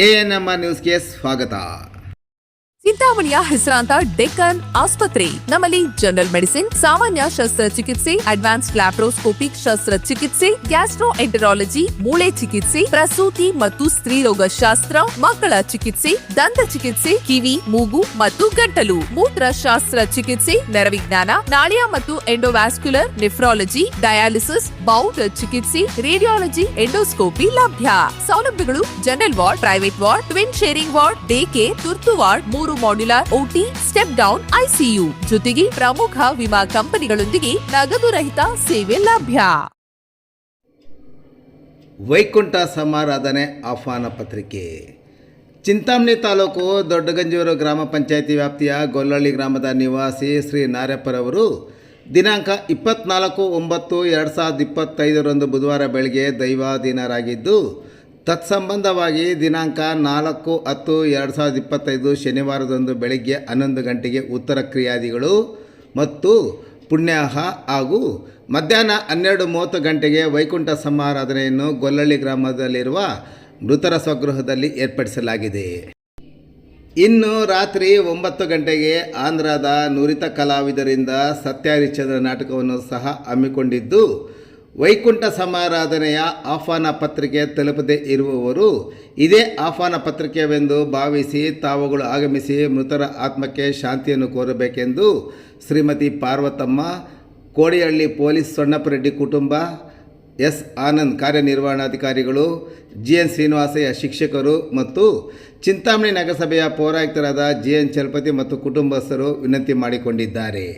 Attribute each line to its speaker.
Speaker 1: ANMR ನ್ಯೂಸ್ಗೆ ಸ್ವಾಗತ.
Speaker 2: ಚಿಂತಾಮಣಿಯ ಹೆಸರಾಂತ ಡೆಕ್ಕನ್ ಆಸ್ಪತ್ರೆ. ನಮ್ಮಲ್ಲಿ ಜನರಲ್ ಮೆಡಿಸಿನ್, ಸಾಮಾನ್ಯ ಶಸ್ತ್ರಚಿಕಿತ್ಸೆ, ಅಡ್ವಾನ್ಸ್ಡ್ ಲ್ಯಾಪ್ರೋಸ್ಕೋಪಿಕ್ ಶಸ್ತ್ರಚಿಕಿತ್ಸೆ, ಗ್ಯಾಸ್ಟ್ರೋಎಂಟರಾಲಜಿ, ಮೂಳೆ ಚಿಕಿತ್ಸೆ, ಪ್ರಸೂತಿ ಮತ್ತು ಸ್ತ್ರೀರೋಗ ಶಾಸ್ತ್ರ, ಮಕ್ಕಳ ಚಿಕಿತ್ಸೆ, ದಂತ ಚಿಕಿತ್ಸೆ, ಕಿವಿ, ಮೂಗು ಮತ್ತು ಗಂಟಲು, ಮೂತ್ರಶಾಸ್ತ್ರ ಚಿಕಿತ್ಸೆ, ನರವಿಜ್ಞಾನ, ನಾಳಿಯ ಮತ್ತು ಎಂಡೋವ್ಯಾಸ್ಕ್ಯುಲರ್, ನೆಫ್ರಾಲಜಿ, ಡಯಾಲಿಸಿಸ್, ಬೌಲ್ ಚಿಕಿತ್ಸೆ, ರೇಡಿಯಾಲಜಿ, ಎಂಡೋಸ್ಕೋಪಿ ಲಭ್ಯ. ಸೌಲಭ್ಯಗಳು: general ward, private ward, twin sharing ward, day care, ತುರ್ತು ward, 3 modular OT, step down ICU, ಜೊತೆಗೆ ಪ್ರಮುಖ ವಿಮಾ ಕಂಪನಿಗಳೊಂದಿಗೆ ನಗದು ರಹಿತ ಸೇವೆ ಲಭ್ಯ.
Speaker 1: ವೈಕುಂಠ ಸಮಾರಾಧನೆ ಆಹ್ವಾನ ಪತ್ರಿಕೆ. ಚಿಂತಾಮಣಿ ತಾಲೂಕು ದೊಡ್ಡಗಂಜೂರು ಗ್ರಾಮ ಪಂಚಾಯಿತಿ ವ್ಯಾಪ್ತಿಯ ಗೊಲ್ಲಳ್ಳಿ ಗ್ರಾಮದ ನಿವಾಸಿ ಶ್ರೀ ನಾರ್ಯಪ್ಪರವರು ದಿನಾಂಕ 24/9/2025 ಬುಧವಾರ ಬೆಳಗ್ಗೆ ದೈವಾಧೀನರಾಗಿದ್ದು, ತತ್ಸಂಬಂಧವಾಗಿ ದಿನಾಂಕ 4/10/2025 ಶನಿವಾರದಂದು ಬೆಳಗ್ಗೆ 11 ಗಂಟೆಗೆ ಉತ್ತರ ಕ್ರಿಯಾದಿಗಳು ಮತ್ತು ಪುಣ್ಯಾಹ ಹಾಗೂ ಮಧ್ಯಾಹ್ನ 12:30 ಗಂಟೆಗೆ ವೈಕುಂಠ ಸಮಾರಾಧನೆಯನ್ನು ಗೊಲ್ಲಳ್ಳಿ ಗ್ರಾಮದಲ್ಲಿರುವ ಮೃತರ ಸ್ವಗೃಹದಲ್ಲಿ ಏರ್ಪಡಿಸಲಾಗಿದೆ. ಇನ್ನು ರಾತ್ರಿ 9 ಗಂಟೆಗೆ ಆಂಧ್ರದ ನುರಿತ ಕಲಾವಿದರಿಂದ ಸತ್ಯಹರಿಶ್ಚಂದ್ರ ನಾಟಕವನ್ನು ಸಹ ಹಮ್ಮಿಕೊಂಡಿದ್ದು, ವೈಕುಂಠ ಸಮಾರಾಧನೆಯ ಆಹ್ವಾನ ಪತ್ರಿಕೆ ತಲುಪದೇ ಇರುವವರು ಇದೇ ಆಹ್ವಾನ ಪತ್ರಿಕೆವೆಂದು ಭಾವಿಸಿ ತಾವುಗಳು ಆಗಮಿಸಿ ಮೃತರ ಆತ್ಮಕ್ಕೆ ಶಾಂತಿಯನ್ನು ಕೋರಬೇಕೆಂದು ಶ್ರೀಮತಿ ಪಾರ್ವತಮ್ಮ, ಕೋಡಿಹಳ್ಳಿ ಪೊಲೀಸ್ ಸೊಣ್ಣಪ್ಪರೆಡ್ಡಿ ಕುಟುಂಬ, ಎಸ್ ಆನಂದ್ ಕಾರ್ಯನಿರ್ವಹಣಾಧಿಕಾರಿಗಳು, GN ಶ್ರೀನಿವಾಸಯ್ಯ ಶಿಕ್ಷಕರು ಮತ್ತು ಚಿಂತಾಮಣಿ ನಗರಸಭೆಯ ಪೌರಾಯುಕ್ತರಾದ GN ಚಲಪತಿ ಮತ್ತು ಕುಟುಂಬಸ್ಥರು ವಿನಂತಿ ಮಾಡಿಕೊಂಡಿದ್ದಾರೆ.